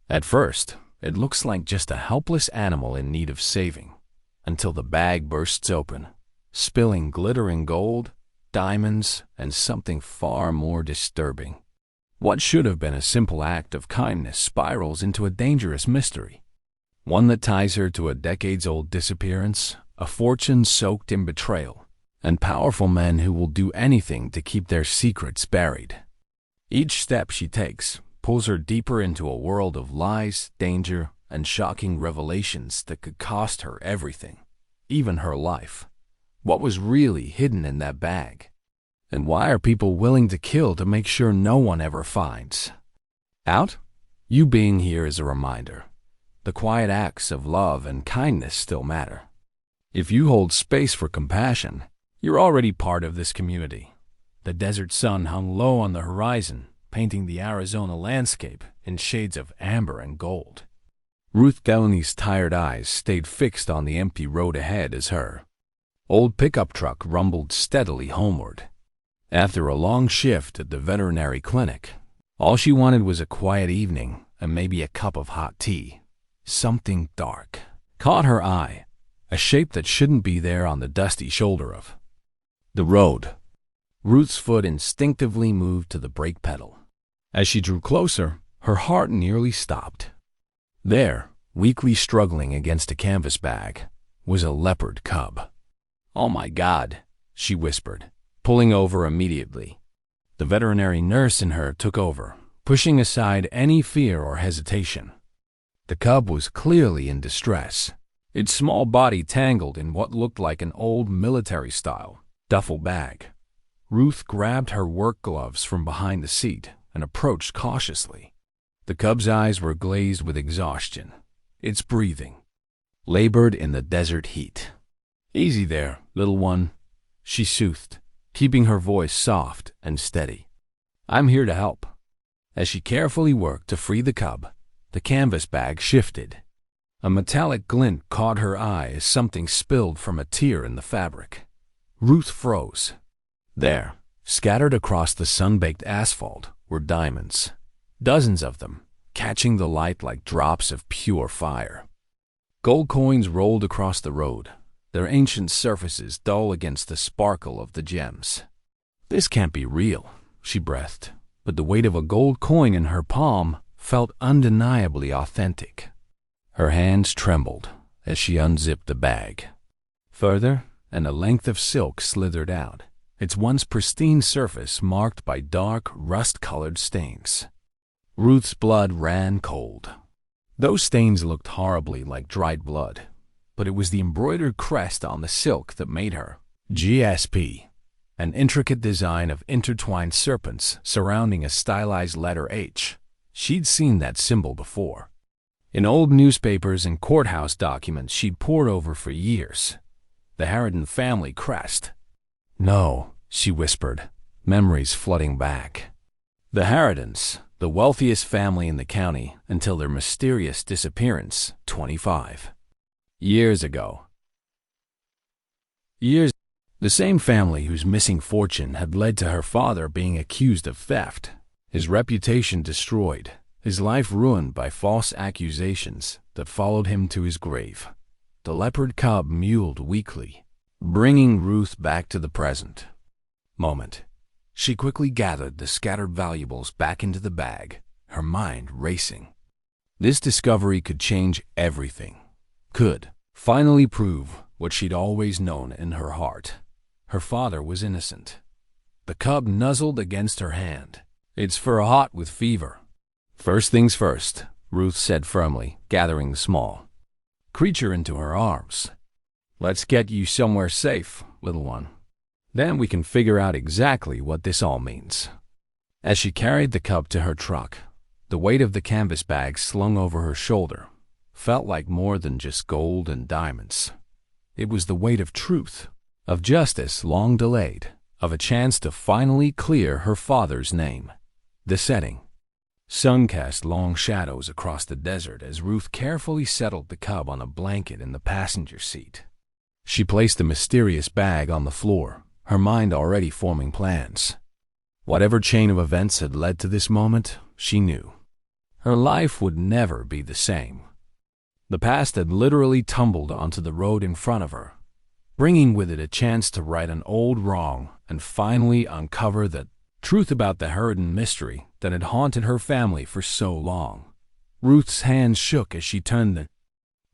At first, it looks like just a helpless animal in need of saving, until the bag bursts open, spilling glittering gold, diamonds, and something far more disturbing. What should have been a simple act of kindness spirals into a dangerous mystery, one that ties her to a decades-old disappearance, a fortune soaked in betrayal, and powerful men who will do anything to keep their secrets buried. Each step she takes pulls her deeper into a world of lies, danger, and shocking revelations that could cost her everything, even her life. What was really hidden in that bag? And why are people willing to kill to make sure no one ever finds out? You being here is a reminder. The quiet acts of love and kindness still matter. If you hold space for compassion, you're already part of this community. The desert sun hung low on the horizon, painting the Arizona landscape in shades of amber and gold. Ruth Delaney's tired eyes stayed fixed on the empty road ahead as her old pickup truck rumbled steadily homeward. After a long shift at the veterinary clinic, all she wanted was a quiet evening and maybe a cup of hot tea. Something dark caught her eye, a shape that shouldn't be there on the dusty shoulder of the road. Ruth's foot instinctively moved to the brake pedal. As she drew closer, her heart nearly stopped. There, weakly struggling against a canvas bag, was a leopard cub. "Oh my God," she whispered, pulling over immediately. The veterinary nurse in her took over, pushing aside any fear or hesitation. The cub was clearly in distress, its small body tangled in what looked like an old military-style duffel bag. Ruth grabbed her work gloves from behind the seat and approached cautiously. The cub's eyes were glazed with exhaustion, its breathing labored in the desert heat. "Easy there, little one," she soothed, keeping her voice soft and steady. "I'm here to help." As she carefully worked to free the cub, the canvas bag shifted. A metallic glint caught her eye as something spilled from a tear in the fabric. Ruth froze. There, scattered across the sun-baked asphalt, were diamonds. Dozens of them, catching the light like drops of pure fire. Gold coins rolled across the road, their ancient surfaces dull against the sparkle of the gems. "This can't be real," she breathed, but the weight of a gold coin in her palm felt undeniably authentic. Her hands trembled as she unzipped the bag. Further, and a length of silk slithered out, its once pristine surface marked by dark, rust-colored stains. Ruth's blood ran cold. Those stains looked horribly like dried blood, but it was the embroidered crest on the silk that made her GSP, an intricate design of intertwined serpents surrounding a stylized letter H. She'd seen that symbol before, in old newspapers and courthouse documents she'd pored over for years. The Harridan family crest. "No," she whispered, memories flooding back. The Harridans, the wealthiest family in the county until their mysterious disappearance 25 years ago. The same family whose missing fortune had led to her father being accused of theft, his reputation destroyed, his life ruined by false accusations that followed him to his grave. The leopard cub mewed weakly, bringing Ruth back to the present moment. She quickly gathered the scattered valuables back into the bag, her mind racing. This discovery could change everything, could finally prove what she'd always known in her heart. Her father was innocent. The cub nuzzled against her hand, its fur hot with fever. "First things first," Ruth said firmly, gathering the small creature into her arms. "Let's get you somewhere safe, little one. Then we can figure out exactly what this all means." As she carried the cub to her truck, the weight of the canvas bag slung over her shoulder felt like more than just gold and diamonds. It was the weight of truth, of justice long delayed, of a chance to finally clear her father's name. The setting sun cast long shadows across the desert as Ruth carefully settled the cub on a blanket in the passenger seat. She placed the mysterious bag on the floor, her mind already forming plans. Whatever chain of events had led to this moment, she knew her life would never be the same. The past had literally tumbled onto the road in front of her, bringing with it a chance to right an old wrong and finally uncover the truth about the Harridan mystery that had haunted her family for so long. Ruth's hands shook as she turned the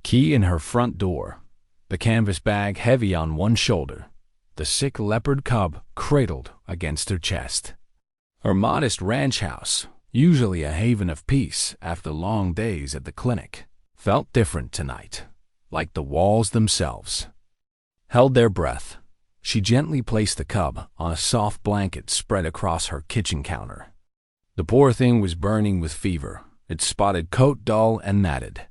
key in her front door, the canvas bag heavy on one shoulder, the sick leopard cub cradled against her chest. Her modest ranch house, usually a haven of peace after long days at the clinic, felt different tonight, like the walls themselves held their breath. She gently placed the cub on a soft blanket spread across her kitchen counter. The poor thing was burning with fever, its spotted coat dull and matted.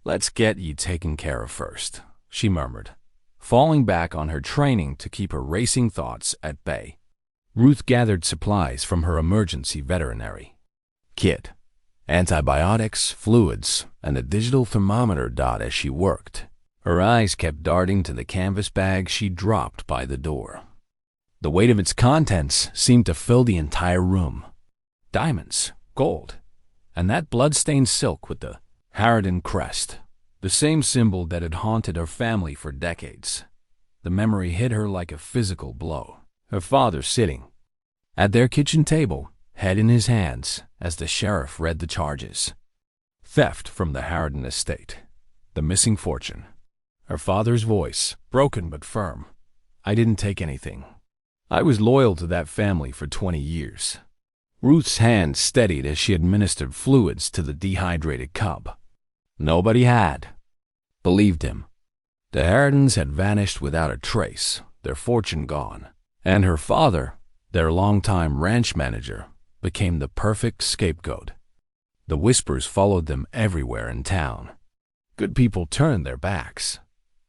"Let's get ye taken care of first," she murmured, falling back on her training to keep her racing thoughts at bay. Ruth gathered supplies from her emergency veterinary kit, antibiotics, fluids, and a digital thermometer dot as she worked. Her eyes kept darting to the canvas bag she dropped by the door. The weight of its contents seemed to fill the entire room. Diamonds, gold, and that blood-stained silk with the Harridan crest, the same symbol that had haunted her family for decades. The memory hit her like a physical blow. Her father sitting at their kitchen table, head in his hands, as the sheriff read the charges. Theft from the Harridan estate. The missing fortune. Her father's voice, broken but firm. "I didn't take anything. I was loyal to that family for 20 years. Ruth's hand steadied as she administered fluids to the dehydrated cub. Nobody had believed him. The Harridans had vanished without a trace, their fortune gone, and her father, their longtime ranch manager, became the perfect scapegoat. The whispers followed them everywhere in town. Good people turned their backs.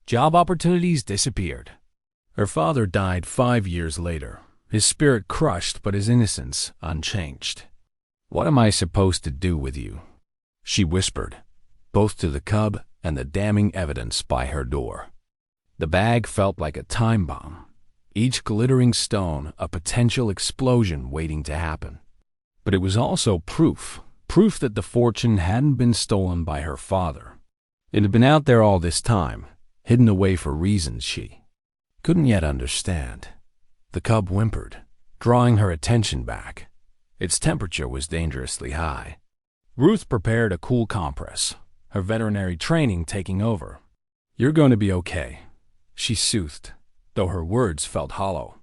Job opportunities disappeared. Her father died 5 years later, his spirit crushed but his innocence unchanged. "What am I supposed to do with you?" she whispered, both to the cub and the damning evidence by her door. The bag felt like a time bomb, each glittering stone a potential explosion waiting to happen. But it was also proof that the fortune hadn't been stolen by her father. It had been out there all this time, hidden away for reasons she couldn't yet understand. The cub whimpered, drawing her attention back. Its temperature was dangerously high. Ruth prepared a cool compress, her veterinary training taking over. "You're going to be okay," she soothed, though her words felt hollow.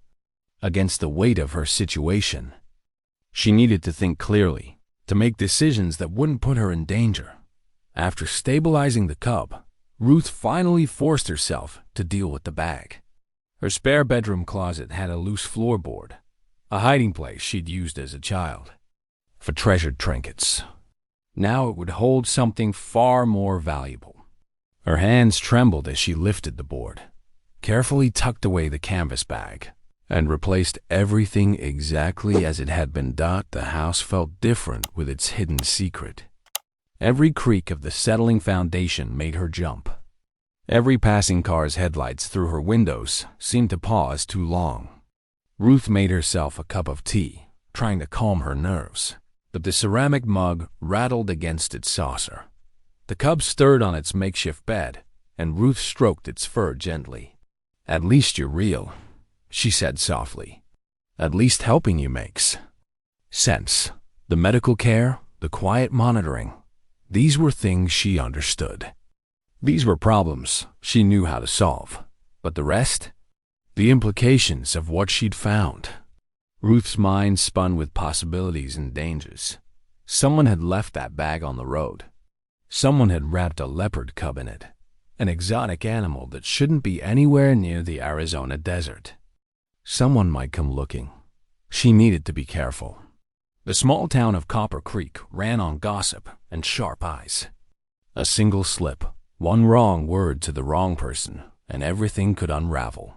Against the weight of her situation, she needed to think clearly, to make decisions that wouldn't put her in danger. After stabilizing the cub, Ruth finally forced herself to deal with the bag. Her spare bedroom closet had a loose floorboard, a hiding place she'd used as a child for treasured trinkets. Now it would hold something far more valuable. Her hands trembled as she lifted the board, carefully tucked away the canvas bag, and replaced everything exactly as it had been. The house felt different with its hidden secret. Every creak of the settling foundation made her jump. Every passing car's headlights through her windows seemed to pause too long. Ruth made herself a cup of tea, trying to calm her nerves, but the ceramic mug rattled against its saucer. The cub stirred on its makeshift bed, and Ruth stroked its fur gently. "At least you're real," she said softly. "At least helping you makes sense." The medical care, the quiet monitoring, these were things she understood. These were problems she knew how to solve. But the rest? The implications of what she'd found. Ruth's mind spun with possibilities and dangers. Someone had left that bag on the road. Someone had wrapped a leopard cub in it, an exotic animal that shouldn't be anywhere near the Arizona desert. Someone might come looking. She needed to be careful. The small town of Copper Creek ran on gossip and sharp eyes. A single slip, one wrong word to the wrong person, and everything could unravel.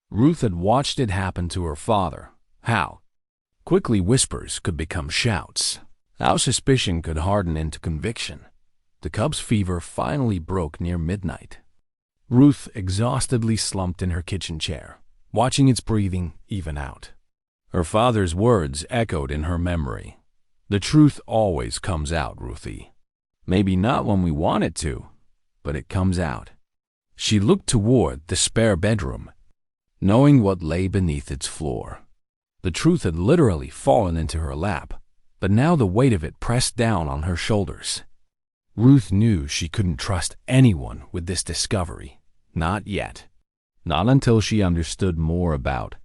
Ruth had watched it happen to her father. How quickly whispers could become shouts. How suspicion could harden into conviction. The cub's fever finally broke near midnight. Ruth exhaustedly slumped in her kitchen chair, watching its breathing even out. Her father's words echoed in her memory. The truth always comes out, Ruthie. Maybe not when we want it to, but it comes out. She looked toward the spare bedroom, knowing what lay beneath its floor. The truth had literally fallen into her lap, but now the weight of it pressed down on her shoulders. Ruth knew she couldn't trust anyone with this discovery. Not yet. Not until she understood more about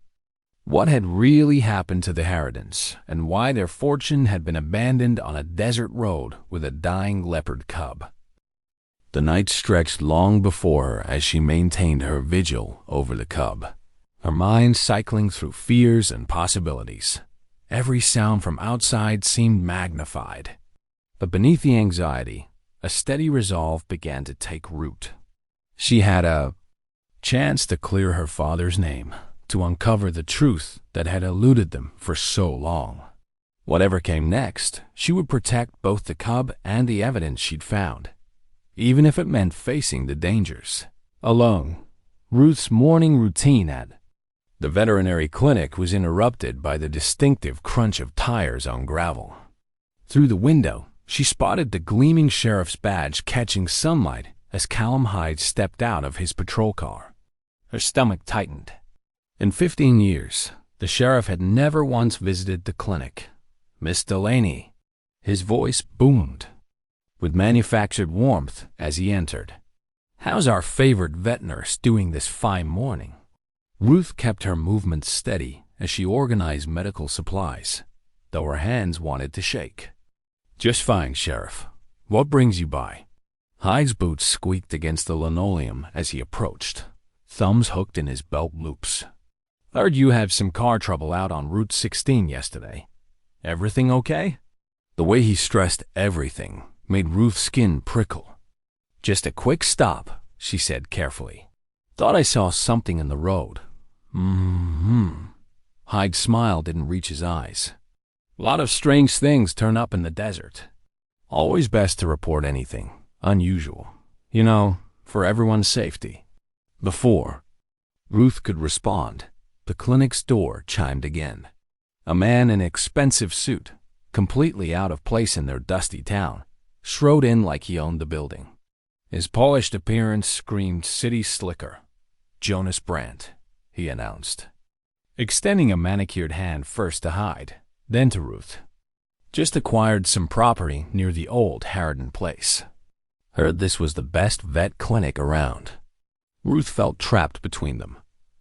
what had really happened to the Harridans and why their fortune had been abandoned on a desert road with a dying leopard cub. The night stretched long before her as she maintained her vigil over the cub, her mind cycling through fears and possibilities. Every sound from outside seemed magnified. But beneath the anxiety, a steady resolve began to take root. She had a chance to clear her father's name, to uncover the truth that had eluded them for so long. Whatever came next, she would protect both the cub and the evidence she'd found, even if it meant facing the dangers alone. Ruth's morning routine at the veterinary clinic was interrupted by the distinctive crunch of tires on gravel. Through the window, she spotted the gleaming sheriff's badge catching sunlight as Callum Hyde stepped out of his patrol car. Her stomach tightened. In 15 years, the sheriff had never once visited the clinic. "Miss Delaney." His voice boomed with manufactured warmth as he entered. "How's our favorite vet nurse doing this fine morning?" Ruth kept her movements steady as she organized medical supplies, though her hands wanted to shake. "Just fine, Sheriff. What brings you by?" Hyde's boots squeaked against the linoleum as he approached, thumbs hooked in his belt loops. "Heard you had some car trouble out on Route 16 yesterday. Everything okay?" The way he stressed everything made Ruth's skin prickle. "Just a quick stop," she said carefully. "Thought I saw something in the road." Hyde's smile didn't reach his eyes. "A lot of strange things turn up in the desert. Always best to report anything unusual, for everyone's safety." Before Ruth could respond, the clinic's door chimed again. A man in an expensive suit, completely out of place in their dusty town, strode in like he owned the building. His polished appearance screamed city slicker. "Jonas Brandt," he announced, extending a manicured hand first to Hyde, then to Ruth. "Just acquired some property near the old Harridan place. Heard this was the best vet clinic around." Ruth felt trapped between them,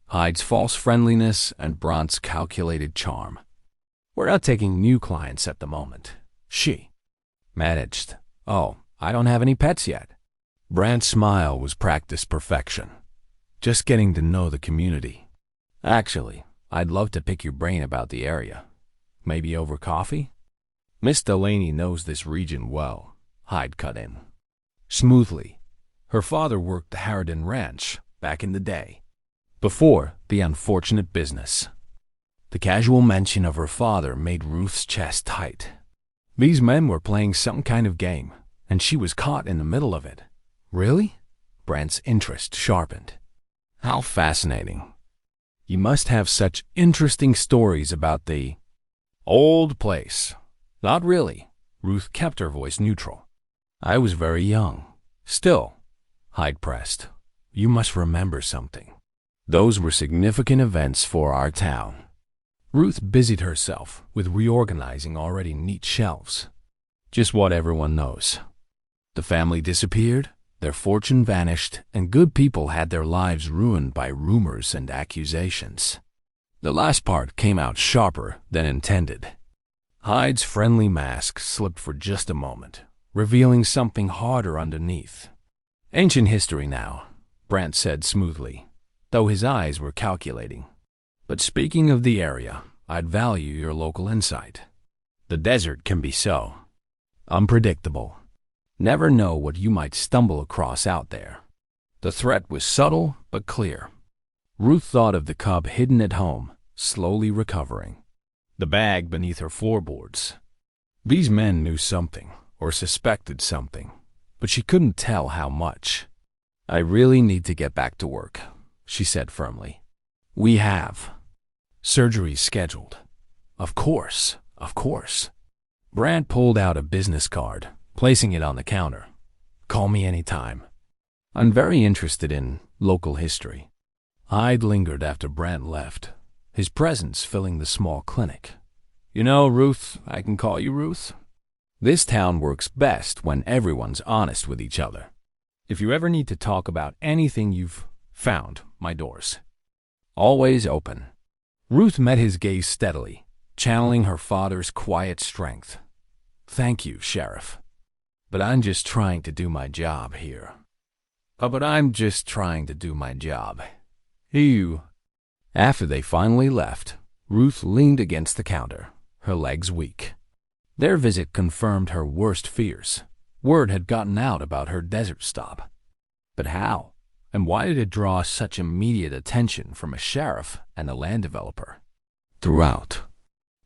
Hyde's false friendliness and Brandt's calculated charm. "We're not taking new clients at the moment," she managed. "Oh, I don't have any pets yet." Brandt's smile was practiced perfection. "Just getting to know the community. Actually, I'd love to pick your brain about the area. Maybe over coffee?" "Miss Delaney knows this region well," Hyde cut in. Smoothly. Her father worked the Harridan Ranch back in the day, before the unfortunate business. The casual mention of her father made Ruth's chest tight. These men were playing some kind of game, and she was caught in the middle of it. "Really?" Brandt's interest sharpened. "How fascinating. You must have such interesting stories about the old place." "Not really." Ruth kept her voice neutral. "I was very young." "Still," Hyde pressed, "you must remember something. Those were significant events for our town." Ruth busied herself with reorganizing already neat shelves. "Just what everyone knows. The family disappeared, their fortune vanished, and good people had their lives ruined by rumors and accusations." The last part came out sharper than intended. Hyde's friendly mask slipped for just a moment, revealing something harder underneath. "Ancient history now," Brandt said smoothly, though his eyes were calculating. "But speaking of the area, I'd value your local insight. The desert can be so unpredictable. Never know what you might stumble across out there." The threat was subtle but clear. Ruth thought of the cub hidden at home, slowly recovering, the bag beneath her floorboards. These men knew something, or suspected something, but she couldn't tell how much. "I really need to get back to work," she said firmly. "We have surgery scheduled." Of course. Brandt pulled out a business card, placing it on the counter. "Call me anytime. I'm very interested in local history." Hyde lingered after Brandt left, his presence filling the small clinic. "You know, Ruth, I can call you Ruth. This town works best when everyone's honest with each other. If you ever need to talk about anything you've found, my door's always open." Ruth met his gaze steadily, channeling her father's quiet strength. "Thank you, Sheriff. But I'm just trying to do my job here. But I'm just trying to do my job. You." After they finally left, Ruth leaned against the counter, her legs weak. Their visit confirmed her worst fears. Word had gotten out about her desert stop. But how? And why did it draw such immediate attention from a sheriff and a land developer? Throughout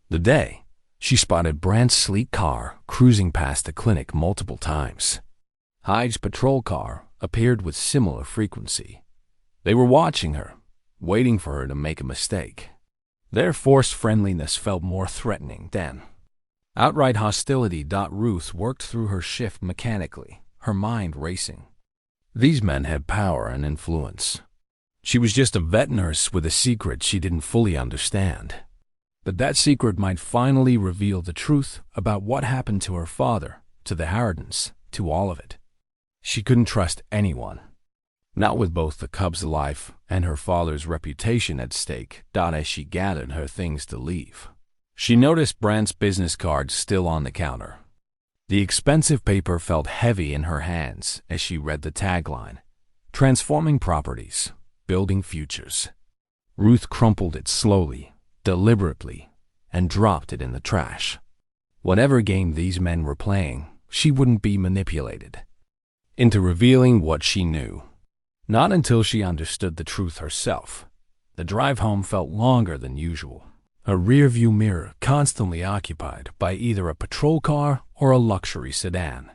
the day, she spotted Brandt's sleek car cruising past the clinic multiple times. Hyde's patrol car appeared with similar frequency. They were watching her, waiting for her to make a mistake. Their forced friendliness felt more threatening than outright hostility. Ruth worked through her shift mechanically, her mind racing. These men had power and influence. She was just a vet nurse with a secret she didn't fully understand. But that secret might finally reveal the truth about what happened to her father, to the Harridans, to all of it. She couldn't trust anyone. Not with both the Cub's life and her father's reputation at stake. As she gathered her things to leave, she noticed Brandt's business card still on the counter. The expensive paper felt heavy in her hands as she read the tagline, "Transforming Properties, Building Futures." Ruth crumpled it slowly, deliberately, and dropped it in the trash. Whatever game these men were playing, she wouldn't be manipulated into revealing what she knew. Not until she understood the truth herself. The drive home felt longer than usual, a rearview mirror constantly occupied by either a patrol car or a luxury sedan.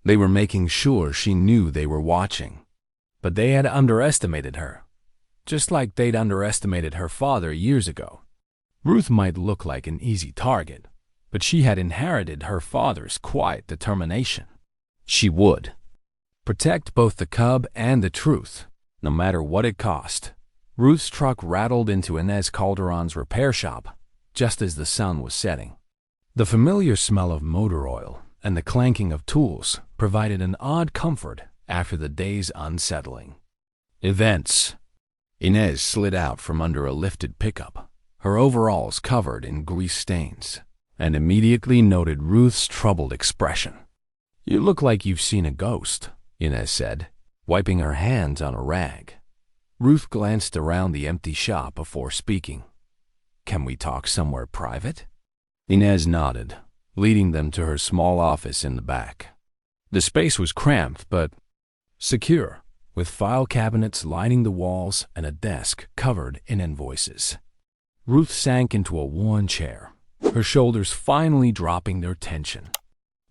They were making sure she knew they were watching. But they had underestimated her, just like they'd underestimated her father years ago. Ruth might look like an easy target, but she had inherited her father's quiet determination. She would protect both the Cub and the truth, no matter what it cost. Ruth's truck rattled into Inez Calderon's repair shop just as the sun was setting. The familiar smell of motor oil and the clanking of tools provided an odd comfort after the day's unsettling events. Inez slid out from under a lifted pickup, her overalls covered in grease stains, and immediately noted Ruth's troubled expression. "You look like you've seen a ghost," Inez said, wiping her hands on a rag. Ruth glanced around the empty shop before speaking. "Can we talk somewhere private?" Inez nodded, leading them to her small office in the back. The space was cramped but secure, with file cabinets lining the walls and a desk covered in invoices. Ruth sank into a worn chair, her shoulders finally dropping their tension.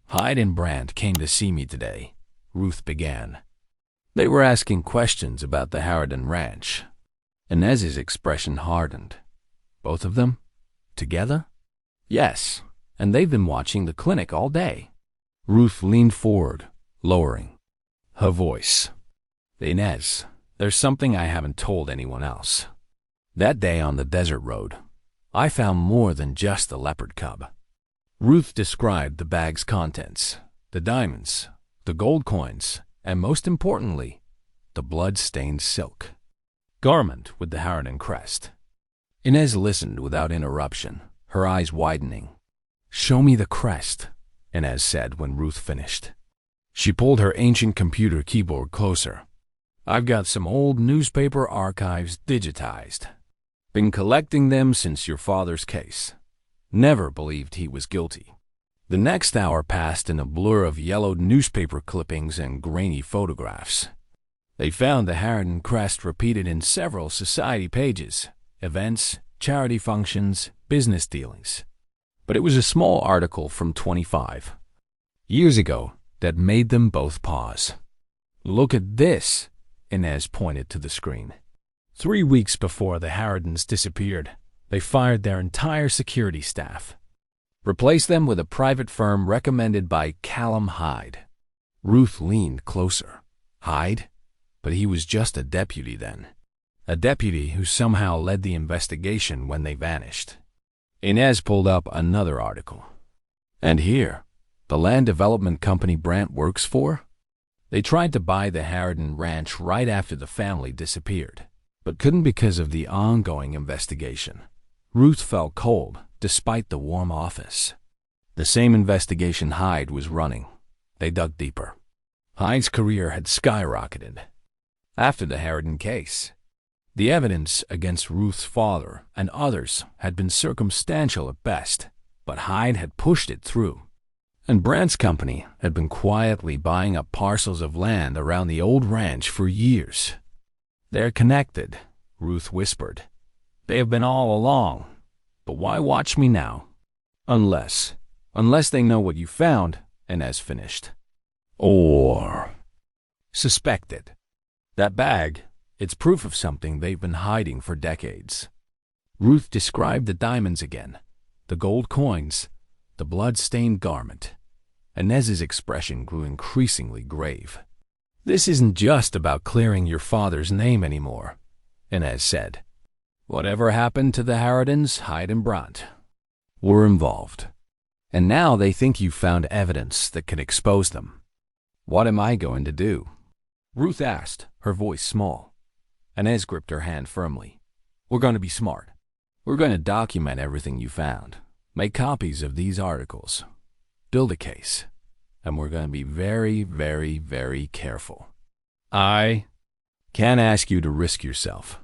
"Hyde and Brandt came to see me today," Ruth began. "They were asking questions about the Harridan Ranch." Inez's expression hardened. "Both of them? Together?" "Yes, and they've been watching the clinic all day." Ruth leaned forward, lowering her voice. "Inez, there's something I haven't told anyone else. That day on the desert road, I found more than just the Leopard Cub." Ruth described the bag's contents, the diamonds, the gold coins, and most importantly, the blood-stained silk garment with the Harridan crest. Inez listened without interruption, her eyes widening. "Show me the crest," Inez said when Ruth finished. She pulled her ancient computer keyboard closer. "I've got some old newspaper archives digitized. Been collecting them since your father's case. Never believed he was guilty." The next hour passed in a blur of yellowed newspaper clippings and grainy photographs. They found the Harridan crest repeated in several society pages, events, charity functions, business dealings. But it was a small article from 25 years ago that made them both pause. "Look at this," Inez pointed to the screen. 3 weeks before the Harridans disappeared, they fired their entire security staff. Replace them with a private firm recommended by Callum Hyde. Ruth leaned closer. Hyde? But he was just a deputy then. A deputy who somehow led the investigation when they vanished. Inez pulled up another article. And here, the land development company Brandt works for? They tried to buy the Harridan Ranch right after the family disappeared, but couldn't because of the ongoing investigation. Ruth felt cold, despite the warm office. The same investigation Hyde was running. They dug deeper. Hyde's career had skyrocketed after the Harridan case. The evidence against Ruth's father and others had been circumstantial at best, but Hyde had pushed it through. And Brandt's company had been quietly buying up parcels of land around the old ranch for years. "They're connected," Ruth whispered. "They have been all along. But why watch me now?" Unless they know what you found," Inez finished. "Or suspected. That bag, it's proof of something they've been hiding for decades." Ruth described the diamonds again, the gold coins, the blood-stained garment. Inez's expression grew increasingly grave. "This isn't just about clearing your father's name anymore," Inez said. "Whatever happened to the Harridans, Hyde and Brandt were involved. And now they think you've found evidence that can expose them. What am I going to do?" Ruth asked, her voice small. Inez gripped her hand firmly. "We're going to be smart. We're going to document everything you found. Make copies of these articles. Build a case. And we're going to be very, very, very careful. I can't ask you to risk yourself.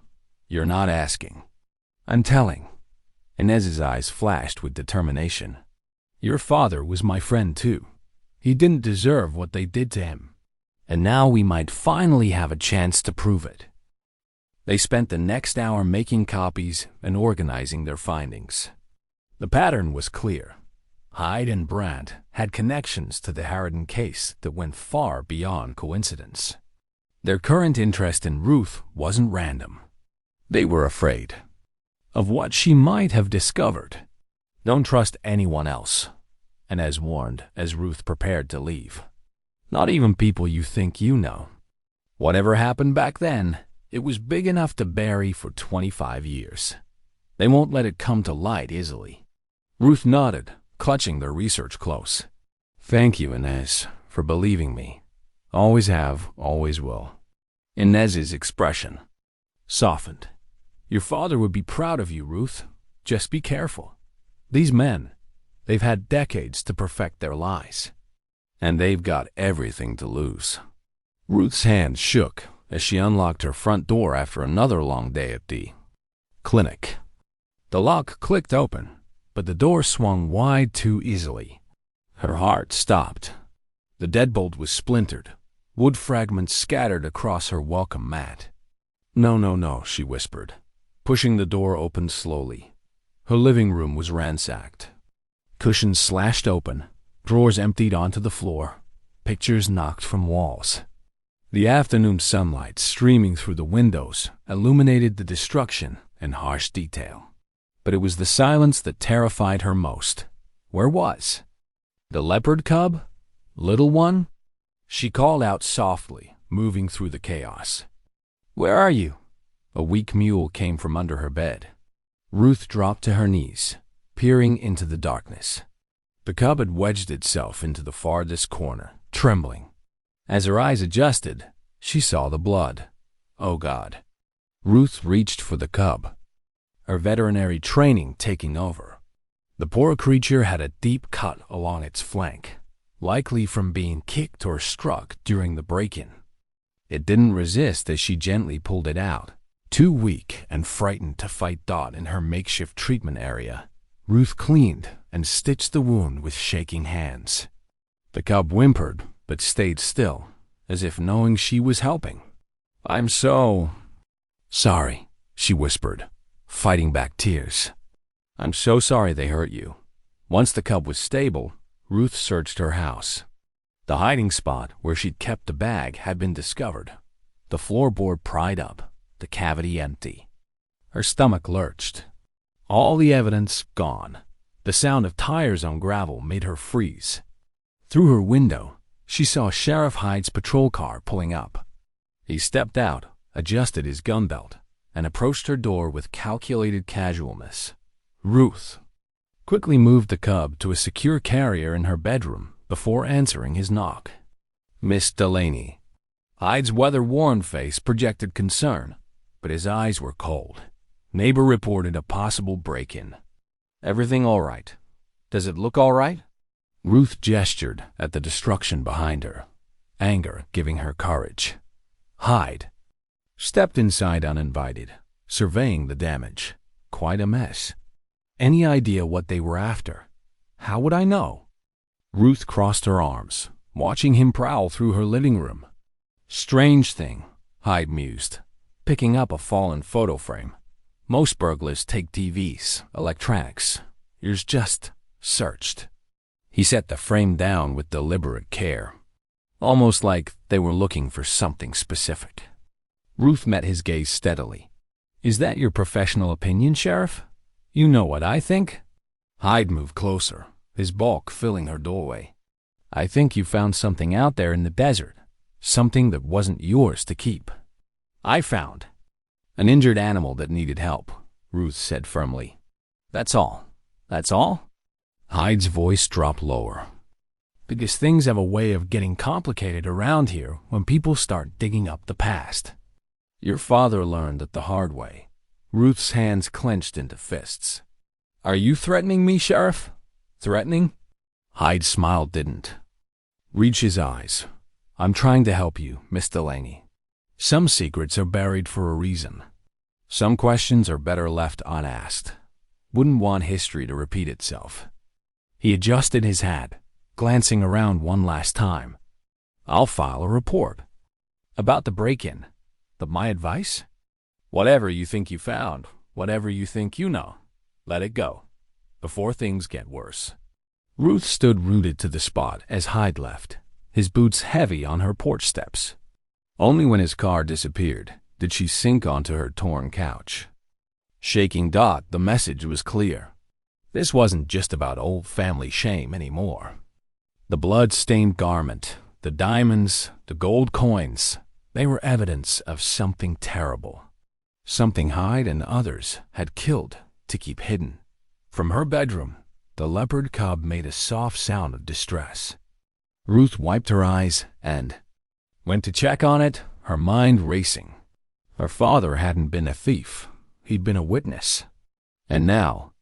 You're not asking. I'm telling." Inez's eyes flashed with determination. "Your father was my friend too. He didn't deserve what they did to him. And now we might finally have a chance to prove it." They spent the next hour making copies and organizing their findings. The pattern was clear. Hyde and Brandt had connections to the Harridan case that went far beyond coincidence. Their current interest in Ruth wasn't random. They were afraid of what she might have discovered. "Don't trust anyone else," Inez warned as Ruth prepared to leave. "Not even people you think you know. Whatever happened back then, it was big enough to bury for 25 years. They won't let it come to light easily." Ruth nodded, clutching their research close. "Thank you, Inez, for believing me. Always have, always will." Inez's expression softened. "Your father would be proud of you, Ruth. Just be careful. These men, they've had decades to perfect their lies. And they've got everything to lose." Ruth's hand shook as she unlocked her front door after another long day at the clinic. The lock clicked open, but the door swung wide too easily. Her heart stopped. The deadbolt was splintered, wood fragments scattered across her welcome mat. "No, no, no," she whispered, pushing the door open slowly. Her living room was ransacked. Cushions slashed open, drawers emptied onto the floor, pictures knocked from walls. The afternoon sunlight streaming through the windows illuminated the destruction in harsh detail. But it was the silence that terrified her most. Where was the Leopard Cub? "Little one?" She called out softly, moving through the chaos. "Where are you?" A weak mewl came from under her bed. Ruth dropped to her knees, peering into the darkness. The cub had wedged itself into the farthest corner, trembling. As her eyes adjusted, she saw the blood. Oh God. Ruth reached for the cub, her veterinary training taking over. The poor creature had a deep cut along its flank, likely from being kicked or struck during the break-in. It didn't resist as she gently pulled it out. Too weak and frightened to fight Dot in her makeshift treatment area, Ruth cleaned and stitched the wound with shaking hands. The cub whimpered, but stayed still, as if knowing she was helping. "I'm so sorry," she whispered, fighting back tears. "I'm so sorry they hurt you." Once the cub was stable, Ruth searched her house. The hiding spot where she'd kept the bag had been discovered. The floorboard pried up, the cavity empty. Her stomach lurched. All the evidence gone. The sound of tires on gravel made her freeze. Through her window, she saw Sheriff Hyde's patrol car pulling up. He stepped out, adjusted his gun belt, and approached her door with calculated casualness. Ruth quickly moved the Cub to a secure carrier in her bedroom before answering his knock. "Miss Delaney." Hyde's weather-worn face projected concern, but his eyes were cold. "Neighbor reported a possible break-in." "Everything all right? Does it look all right?" Ruth gestured at the destruction behind her, anger giving her courage. Hyde stepped inside uninvited, surveying the damage. Quite a mess. Any idea what they were after? How would I know? Ruth crossed her arms, watching him prowl through her living room. "Strange thing," Hyde mused, picking up a fallen photo frame. "Most burglars take TVs, electronics. Yours just searched." He set the frame down with deliberate care, almost like they were looking for something specific. Ruth met his gaze steadily. "Is that your professional opinion, Sheriff? You know what I think?" Hyde moved closer, his bulk filling her doorway. "I think you found something out there in the desert, something that wasn't yours to keep." "I found an injured animal that needed help," Ruth said firmly. "That's all." "That's all?" Hyde's voice dropped lower. "Because things have a way of getting complicated around here when people start digging up the past. Your father learned it the hard way." Ruth's hands clenched into fists. "Are you threatening me, Sheriff? Threatening?" Hyde's smile didn't reach his eyes. "I'm trying to help you, Miss Delaney. Some secrets are buried for a reason. Some questions are better left unasked. Wouldn't want history to repeat itself." He adjusted his hat, glancing around one last time. "I'll file a report." "About the break-in. But my advice? Whatever you think you found, whatever you think you know, let it go, before things get worse." Ruth stood rooted to the spot as Hyde left, his boots heavy on her porch steps. Only when his car disappeared did she sink onto her torn couch. Shaking Dot, the message was clear. This wasn't just about old family shame anymore. The blood-stained garment, the diamonds, the gold coins, they were evidence of something terrible. Something Hyde and others had killed to keep hidden. From her bedroom, the Leopard Cub made a soft sound of distress. Ruth wiped her eyes and went to check on it, her mind racing. Her father hadn't been a thief. He'd been a witness. And now,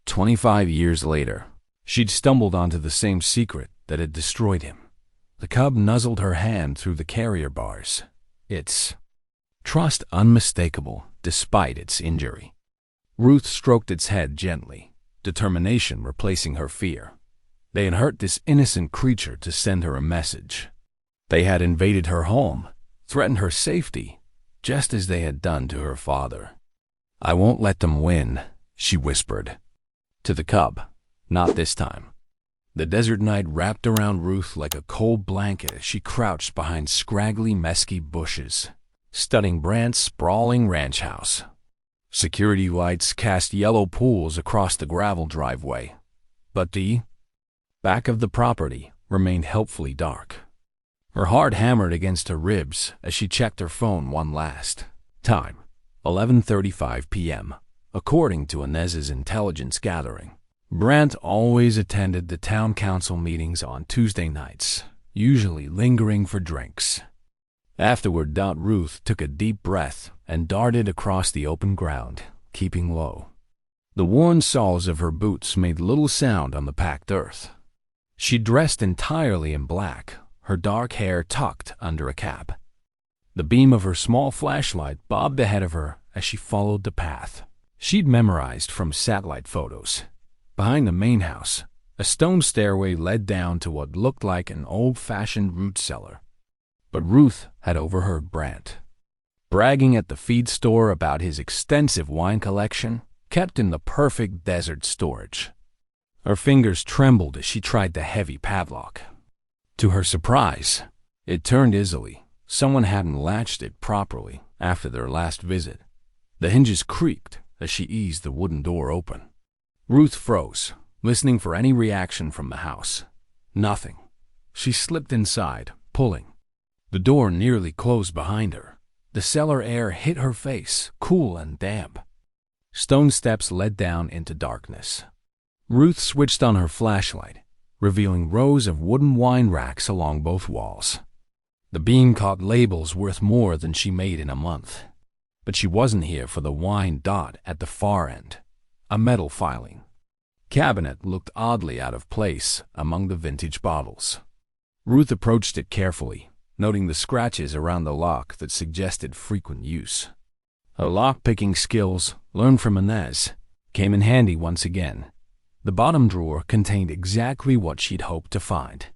25 years later, she'd stumbled onto the same secret that had destroyed him. The Cub nuzzled her hand through the carrier bars. Its trust unmistakable despite its injury. Ruth stroked its head gently, determination replacing her fear. They had hurt this innocent creature to send her a message. They had invaded her home, threatened her safety, just as they had done to her father. "I won't let them win," she whispered. To the Cub, "Not this time." The desert night wrapped around Ruth like a cold blanket as she crouched behind scraggly mesquite bushes, studying Brandt's sprawling ranch house. Security lights cast yellow pools across the gravel driveway, but the back of the property remained helpfully dark. Her heart hammered against her ribs as she checked her phone one last time. 11:35 p.m., according to Inez's intelligence gathering. Brandt always attended the town council meetings on Tuesday nights, usually lingering for drinks. Afterward, Ruth took a deep breath and darted across the open ground, keeping low. The worn soles of her boots made little sound on the packed earth. She dressed entirely in black, her dark hair tucked under a cap. The beam of her small flashlight bobbed ahead of her as she followed the path she'd memorized from satellite photos. Behind the main house, a stone stairway led down to what looked like an old-fashioned root cellar. But Ruth had overheard Brandt bragging at the feed store about his extensive wine collection, kept in the perfect desert storage. Her fingers trembled as she tried the heavy padlock. To her surprise, it turned easily. Someone hadn't latched it properly after their last visit. The hinges creaked as she eased the wooden door open. Ruth froze, listening for any reaction from the house. Nothing. She slipped inside, pulling. The door nearly closed behind her. The cellar air hit her face, cool and damp. Stone steps led down into darkness. Ruth switched on her flashlight, revealing rows of wooden wine racks along both walls. The beam caught labels worth more than she made in a month. But she wasn't here for the wine dot at the far end, a metal filing. Cabinet looked oddly out of place among the vintage bottles. Ruth approached it carefully, noting the scratches around the lock that suggested frequent use. Her lock-picking skills, learned from Inez, came in handy once again. The bottom drawer contained exactly what she'd hoped to find.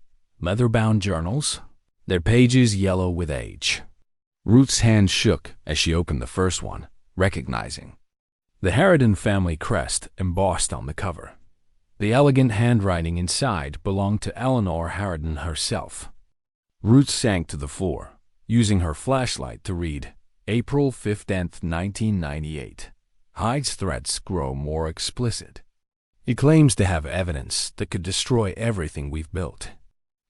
Leather-bound journals, their pages yellow with age. Ruth's hand shook as she opened the first one, recognizing the Harridan family crest embossed on the cover. The elegant handwriting inside belonged to Eleanor Harridan herself. Ruth sank to the floor, using her flashlight to read, April 15th, 1998. Hyde's threats grow more explicit. He claims to have evidence that could destroy everything we've built.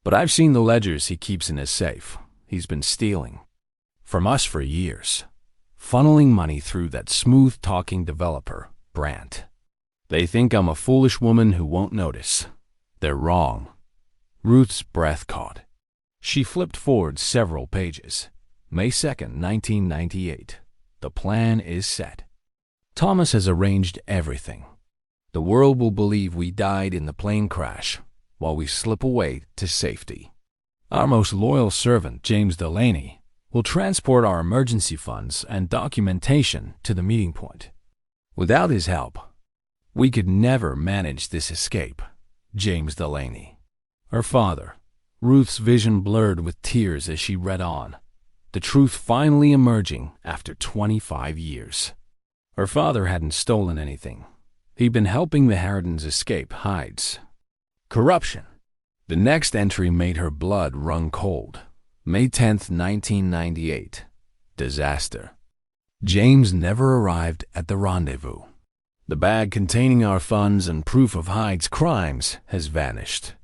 But I've seen the ledgers he keeps in his safe. He's been stealing from us for years, funneling money through that smooth-talking developer, Brandt. They think I'm a foolish woman who won't notice. They're wrong. Ruth's breath caught. She flipped forward several pages. May 2nd, 1998. The plan is set. Thomas has arranged everything. The world will believe we died in the plane crash while we slip away to safety. Our most loyal servant, James Delaney, will transport our emergency funds and documentation to the meeting point. Without his help, we could never manage this escape. James Delaney. Her father. Ruth's vision blurred with tears as she read on, the truth finally emerging after 25 years. Her father hadn't stolen anything. He'd been helping the Harridans escape Hyde's corruption. The next entry made her blood run cold. May 10th, 1998. Disaster. James never arrived at the rendezvous. The bag containing our funds and proof of Hyde's crimes has vanished.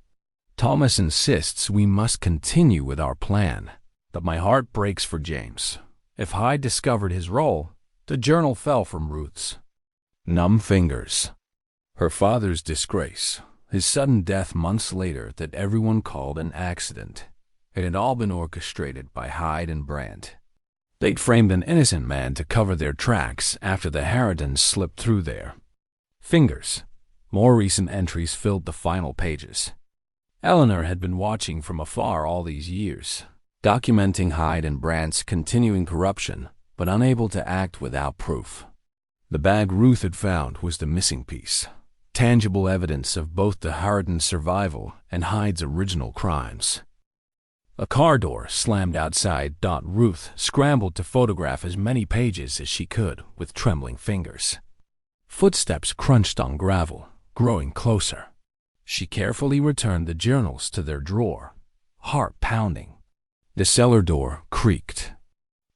Thomas insists we must continue with our plan, but my heart breaks for James. If Hyde discovered his role, the journal fell from Ruth's numb fingers. Her father's disgrace, his sudden death months later that everyone called an accident. It had all been orchestrated by Hyde and Brandt. They'd framed an innocent man to cover their tracks after the Harridans slipped through there. Fingers. More recent entries filled the final pages. Eleanor had been watching from afar all these years, documenting Hyde and Brandt's continuing corruption, but unable to act without proof. The bag Ruth had found was the missing piece, tangible evidence of both the Harridan survival and Hyde's original crimes. A car door slammed outside. Ruth scrambled to photograph as many pages as she could with trembling fingers. Footsteps crunched on gravel, growing closer. She carefully returned the journals to their drawer, heart pounding. The cellar door creaked.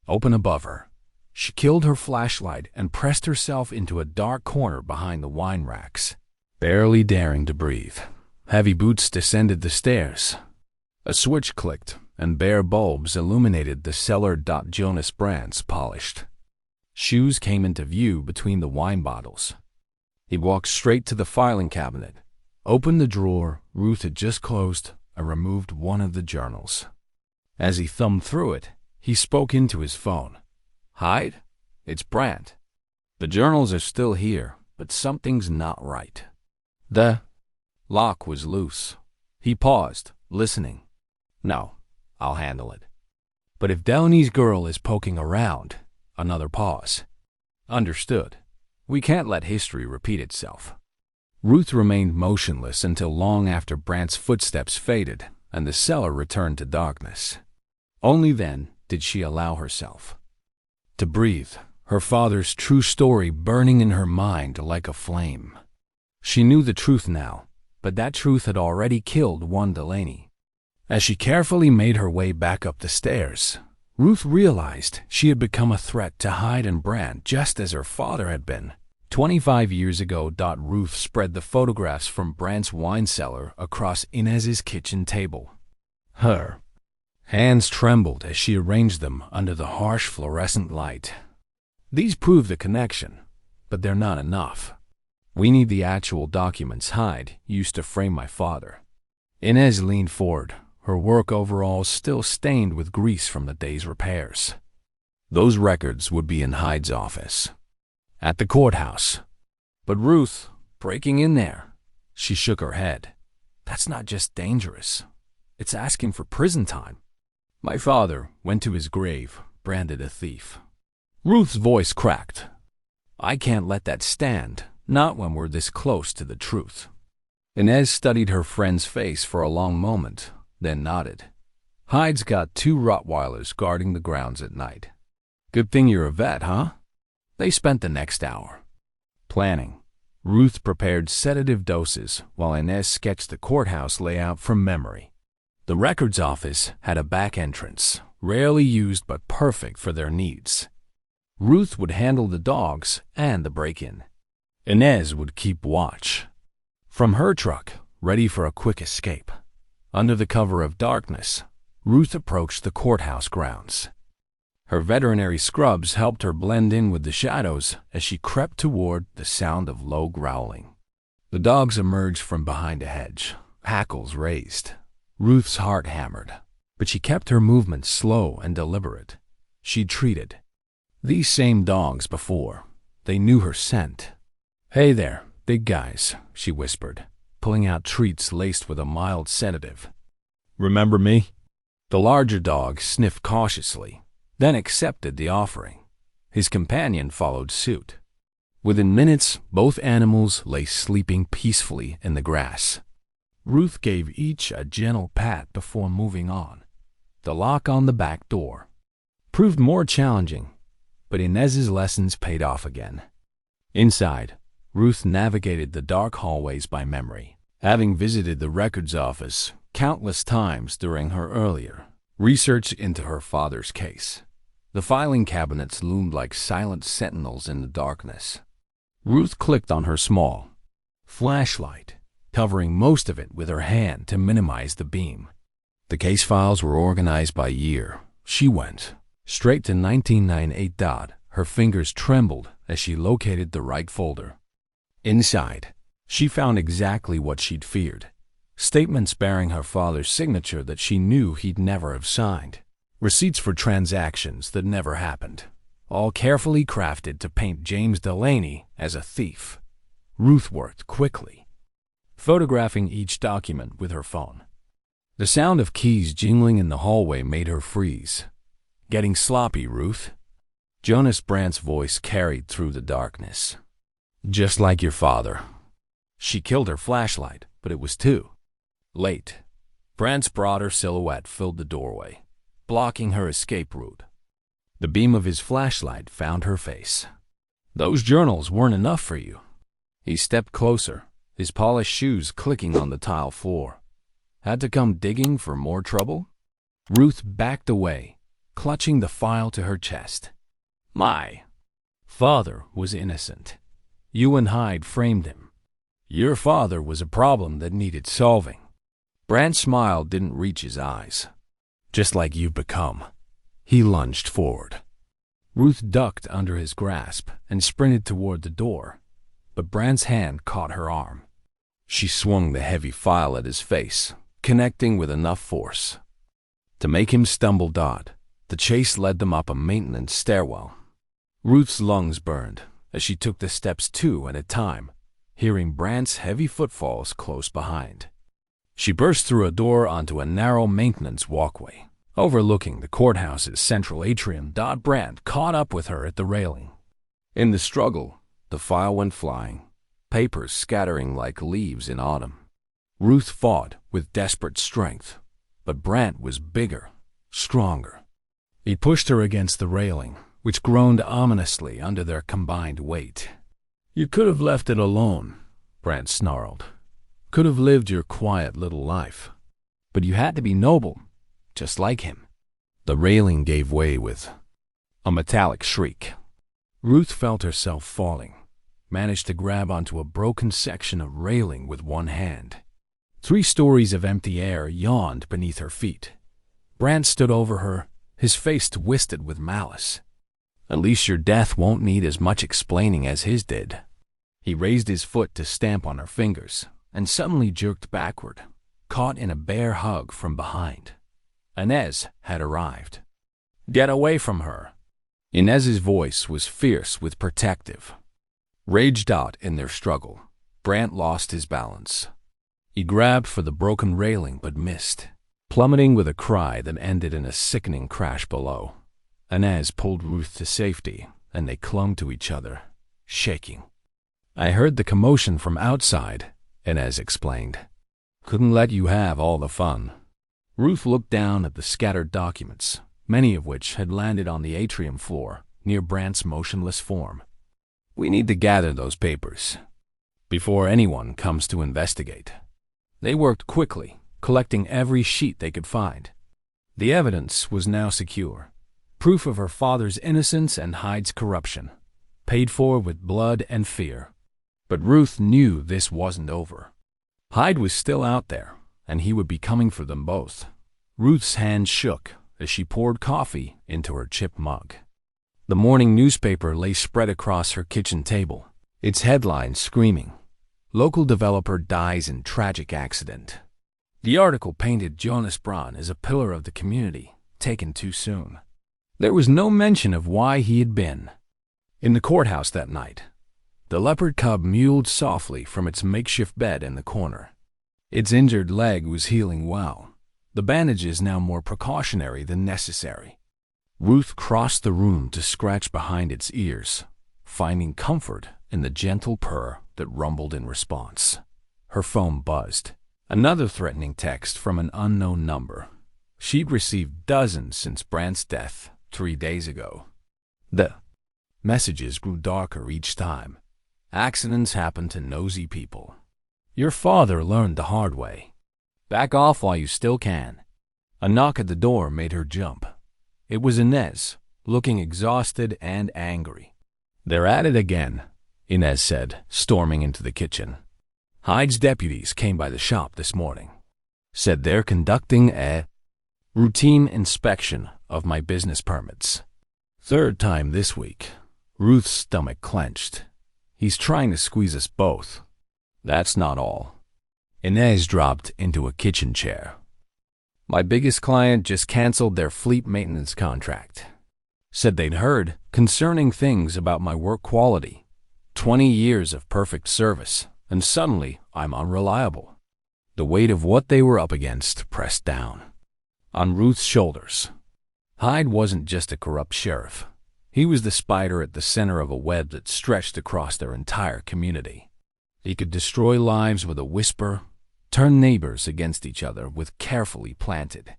Open above her. She killed her flashlight and pressed herself into a dark corner behind the wine racks, barely daring to breathe. Heavy boots descended the stairs. A switch clicked, and bare bulbs illuminated the cellar. Jonas Brandt's polished shoes came into view between the wine bottles. He walked straight to the filing cabinet, opened the drawer Ruth had just closed, and removed one of the journals. As he thumbed through it, he spoke into his phone. Hyde? It's Brandt. The journals are still here, but something's not right. The lock was loose. He paused, listening. No, I'll handle it. But if Delaney's girl is poking around, another pause. Understood. We can't let history repeat itself. Ruth remained motionless until long after Brandt's footsteps faded and the cellar returned to darkness. Only then did she allow herself to breathe, her father's true story burning in her mind like a flame. She knew the truth now, but that truth had already killed one Delaney. As she carefully made her way back up the stairs, Ruth realized she had become a threat to Hyde and Brandt just as her father had been 25 years ago. Ruth spread the photographs from Brant's wine cellar across Inez's kitchen table. Her hands trembled as she arranged them under the harsh fluorescent light. These prove the connection, but they're not enough. We need the actual documents Hyde used to frame my father. Inez leaned forward, her work overalls still stained with grease from the day's repairs. Those records would be in Hyde's office, at the courthouse. But Ruth, breaking in there, she shook her head. That's not just dangerous. It's asking for prison time. My father went to his grave, branded a thief. Ruth's voice cracked. I can't let that stand, not when we're this close to the truth. Inez studied her friend's face for a long moment, then nodded. Hyde's got 2 Rottweilers guarding the grounds at night. Good thing you're a vet, huh? They spent the next hour planning. Ruth prepared sedative doses while Inez sketched the courthouse layout from memory. The records office had a back entrance, rarely used but perfect for their needs. Ruth would handle the dogs and the break-in. Inez would keep watch from her truck, ready for a quick escape. Under the cover of darkness, Ruth approached the courthouse grounds. Her veterinary scrubs helped her blend in with the shadows as she crept toward the sound of low growling. The dogs emerged from behind a hedge, hackles raised. Ruth's heart hammered, but she kept her movements slow and deliberate. She'd treated these same dogs before. They knew her scent. Hey there, big guys, she whispered, pulling out treats laced with a mild sedative. Remember me? The larger dog sniffed cautiously, then accepted the offering. His companion followed suit. Within minutes, both animals lay sleeping peacefully in the grass. Ruth gave each a gentle pat before moving on. The lock on the back door proved more challenging, but Inez's lessons paid off again. Inside, Ruth navigated the dark hallways by memory, having visited the records office countless times during her earlier research into her father's case. The filing cabinets loomed like silent sentinels in the darkness. Ruth clicked on her small flashlight, covering most of it with her hand to minimize the beam. The case files were organized by year. She went straight to 1998. Her fingers trembled as she located the right folder. Inside, she found exactly what she'd feared. Statements bearing her father's signature that she knew he'd never have signed. Receipts for transactions that never happened. All carefully crafted to paint James Delaney as a thief. Ruth worked quickly, photographing each document with her phone. The sound of keys jingling in the hallway made her freeze. Getting sloppy, Ruth? Jonas Brandt's voice carried through the darkness. Just like your father. She killed her flashlight, but it was too late. Brandt's broader silhouette filled the doorway, blocking her escape route. The beam of his flashlight found her face. Those journals weren't enough for you. He stepped closer, his polished shoes clicking on the tile floor. Had to come digging for more trouble? Ruth backed away, clutching the file to her chest. My father was innocent. You and Hyde framed him. Your father was a problem that needed solving. Brandt's smile didn't reach his eyes. Just like you've become. He lunged forward. Ruth ducked under his grasp and sprinted toward the door, but Brandt's hand caught her arm. She swung the heavy file at his face, connecting with enough force to make him stumble. The chase led them up a maintenance stairwell. Ruth's lungs burned as she took the steps 2 at a time, hearing Brandt's heavy footfalls close behind. She burst through a door onto a narrow maintenance walkway, overlooking the courthouse's central atrium. Brandt caught up with her at the railing. In the struggle, the file went flying, papers scattering like leaves in autumn. Ruth fought with desperate strength, but Brandt was bigger, stronger. He pushed her against the railing, which groaned ominously under their combined weight. You could have left it alone, Brandt snarled. Could have lived your quiet little life. But you had to be noble, just like him. The railing gave way with a metallic shriek. Ruth felt herself falling, managed to grab onto a broken section of railing with one hand. 3 stories of empty air yawned beneath her feet. Brant stood over her, his face twisted with malice. At least your death won't need as much explaining as his did. He raised his foot to stamp on her fingers and suddenly jerked backward, caught in a bear hug from behind. Inez had arrived. Get away from her. Inez's voice was fierce with protective. Raged out in their struggle, Brant lost his balance. He grabbed for the broken railing but missed, plummeting with a cry that ended in a sickening crash below. Inez pulled Ruth to safety, and they clung to each other, shaking. I heard the commotion from outside, Inez explained. Couldn't let you have all the fun. Ruth looked down at the scattered documents, many of which had landed on the atrium floor near Brant's motionless form. We need to gather those papers before anyone comes to investigate. They worked quickly, collecting every sheet they could find. The evidence was now secure. Proof of her father's innocence and Hyde's corruption, paid for with blood and fear. But Ruth knew this wasn't over. Hyde was still out there, and he would be coming for them both. Ruth's hand shook as she poured coffee into her chipped mug. The morning newspaper lay spread across her kitchen table, its headline screaming, "Local developer dies in tragic accident." The article painted Jonas Braun as a pillar of the community, taken too soon. There was no mention of why he had been. In the courthouse that night, the Leopard Cub mewed softly from its makeshift bed in the corner. Its injured leg was healing well, the bandages now more precautionary than necessary. Ruth crossed the room to scratch behind its ears, finding comfort in the gentle purr that rumbled in response. Her phone buzzed. Another threatening text from an unknown number. She'd received dozens since Brant's death 3 days ago. The messages grew darker each time. Accidents happen to nosy people. Your father learned the hard way. Back off while you still can. A knock at the door made her jump. It was Inez, looking exhausted and angry. They're at it again, Inez said, storming into the kitchen. Hyde's deputies came by the shop this morning. Said they're conducting a routine inspection of my business permits. 3rd time this week. Ruth's stomach clenched. He's trying to squeeze us both. That's not all. Inez dropped into a kitchen chair. My biggest client just canceled their fleet maintenance contract. Said they'd heard concerning things about my work quality. 20 years of perfect service, and suddenly I'm unreliable. The weight of what they were up against pressed down on Ruth's shoulders. Hyde wasn't just a corrupt sheriff. He was the spider at the center of a web that stretched across their entire community. He could destroy lives with a whisper, turn neighbors against each other with carefully planted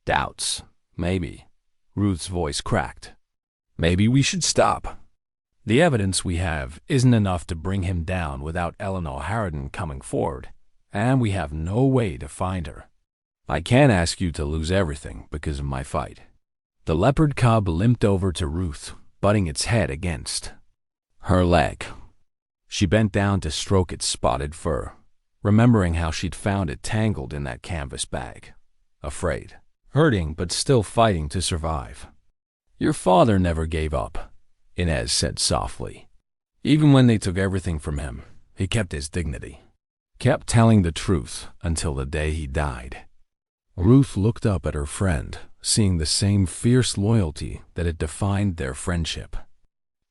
doubts. Maybe. Ruth's voice cracked. Maybe we should stop. The evidence we have isn't enough to bring him down without Eleanor Harridan coming forward, and we have no way to find her. I can't ask you to lose everything because of my fight. The Leopard Cub limped over to Ruth, butting its head against her leg. She bent down to stroke its spotted fur, remembering how she'd found it tangled in that canvas bag. Afraid, hurting but still fighting to survive. Your father never gave up, Inez said softly. Even when they took everything from him, he kept his dignity. Kept telling the truth until the day he died. Ruth looked up at her friend, seeing the same fierce loyalty that had defined their friendship.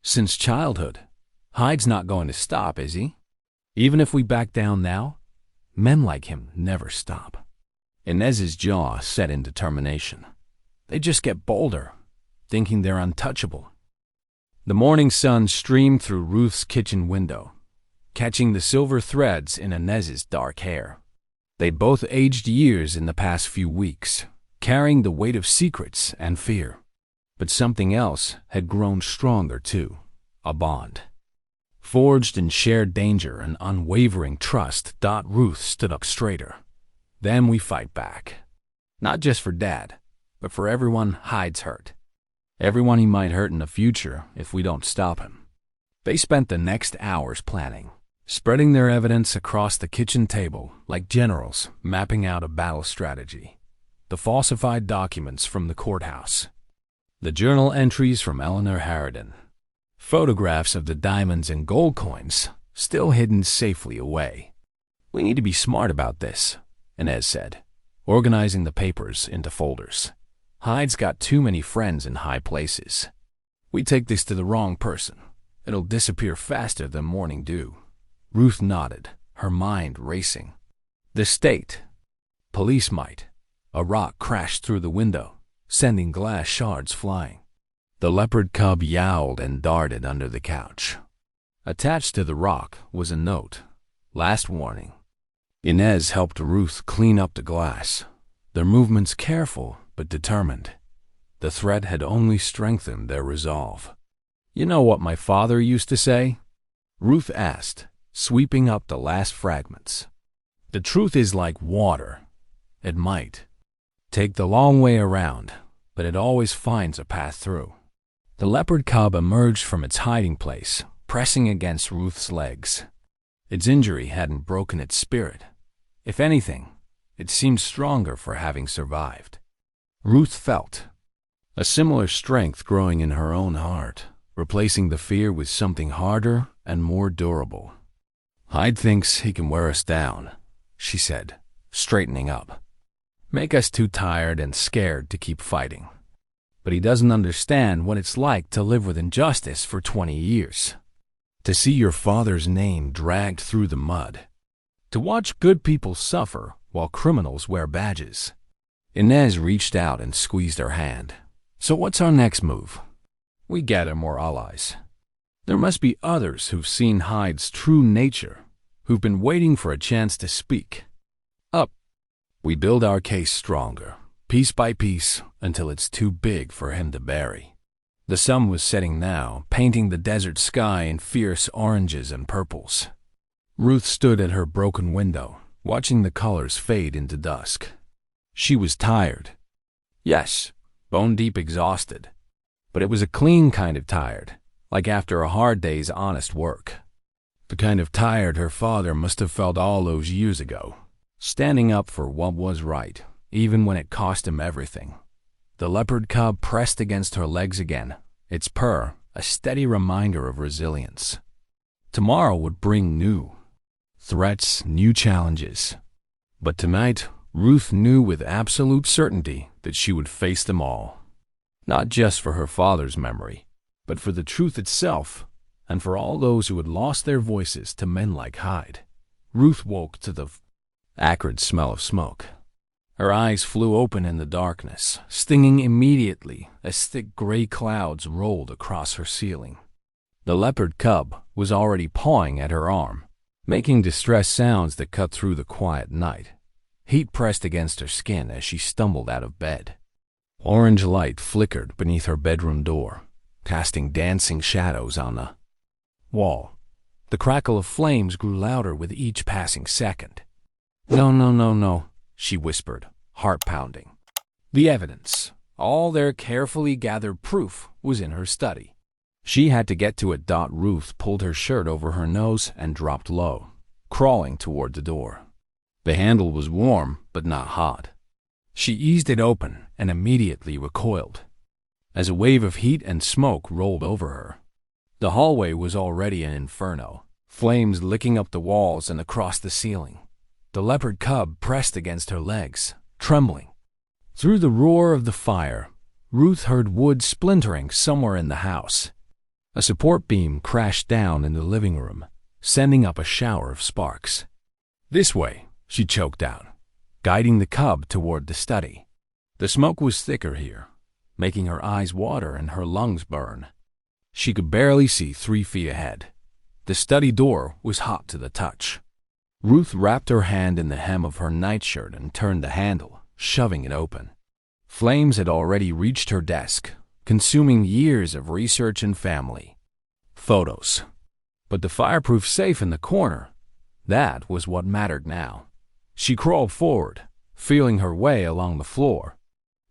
Since childhood, Hyde's not going to stop, is he? Even if we back down now, men like him never stop. Inez's jaw set in determination. They just get bolder, thinking they're untouchable. The morning sun streamed through Ruth's kitchen window, catching the silver threads in Inez's dark hair. They'd both aged years in the past few weeks, carrying the weight of secrets and fear. But something else had grown stronger too, a bond. Forged in shared danger and unwavering trust. Ruth stood up straighter. Then we fight back. Not just for Dad, but for everyone Hyde's hurt. Everyone he might hurt in the future if we don't stop him. They spent the next hours planning, spreading their evidence across the kitchen table like generals mapping out a battle strategy. The falsified documents from the courthouse, the journal entries from Eleanor Harridan, photographs of the diamonds and gold coins still hidden safely away. "We need to be smart about this," Inez said, organizing the papers into folders. "Hyde's got too many friends in high places. We take this to the wrong person, it'll disappear faster than morning dew." Ruth nodded, her mind racing. The state. Police might. A rock crashed through the window, sending glass shards flying. The leopard cub yowled and darted under the couch. Attached to the rock was a note. "Last warning." Inez helped Ruth clean up the glass, their movements careful but determined. The threat had only strengthened their resolve. "You know what my father used to say?" Ruth asked, sweeping up the last fragments. "The truth is like water. It might take the long way around, but it always finds a path through." The leopard cub emerged from its hiding place, pressing against Ruth's legs. Its injury hadn't broken its spirit. If anything, it seemed stronger for having survived. Ruth felt a similar strength growing in her own heart, replacing the fear with something harder and more durable. "Hyde thinks he can wear us down," she said, straightening up. "Make us too tired and scared to keep fighting. But he doesn't understand what it's like to live with injustice for 20 years. To see your father's name dragged through the mud. To watch good people suffer while criminals wear badges." Inez reached out and squeezed her hand. "So what's our next move?" "We gather more allies. There must be others who've seen Hyde's true nature, who've been waiting for a chance to speak up. We build our case stronger, piece by piece, until it's too big for him to bury." The sun was setting now, painting the desert sky in fierce oranges and purples. Ruth stood at her broken window, watching the colors fade into dusk. She was tired. Yes, bone-deep exhausted. But it was a clean kind of tired, like after a hard day's honest work. The kind of tired her father must have felt all those years ago, standing up for what was right, even when it cost him everything. The leopard cub pressed against her legs again, its purr a steady reminder of resilience. Tomorrow would bring new threats, new challenges. But tonight, Ruth knew with absolute certainty that she would face them all. Not just for her father's memory, but for the truth itself, and for all those who had lost their voices to men like Hyde. Ruth woke to the acrid smell of smoke. Her eyes flew open in the darkness, stinging immediately as thick gray clouds rolled across her ceiling. The leopard cub was already pawing at her arm, making distressed sounds that cut through the quiet night. Heat pressed against her skin as she stumbled out of bed. Orange light flickered beneath her bedroom door, casting dancing shadows on the wall. The crackle of flames grew louder with each passing second. "No, no, no, no," she whispered, heart pounding. The evidence, all their carefully gathered proof, was in her study. She had to get to it. Ruth pulled her shirt over her nose and dropped low, crawling toward the door. The handle was warm, but not hot. She eased it open and immediately recoiled, as a wave of heat and smoke rolled over her. The hallway was already an inferno, flames licking up the walls and across the ceiling. The leopard cub pressed against her legs, trembling. Through the roar of the fire, Ruth heard wood splintering somewhere in the house. A support beam crashed down in the living room, sending up a shower of sparks. "This way," she choked out, guiding the cub toward the study. The smoke was thicker here, making her eyes water and her lungs burn. She could barely see 3 feet ahead. The study door was hot to the touch. Ruth wrapped her hand in the hem of her nightshirt and turned the handle, shoving it open. Flames had already reached her desk, consuming years of research and family photos. But the fireproof safe in the corner, that was what mattered now. She crawled forward, feeling her way along the floor.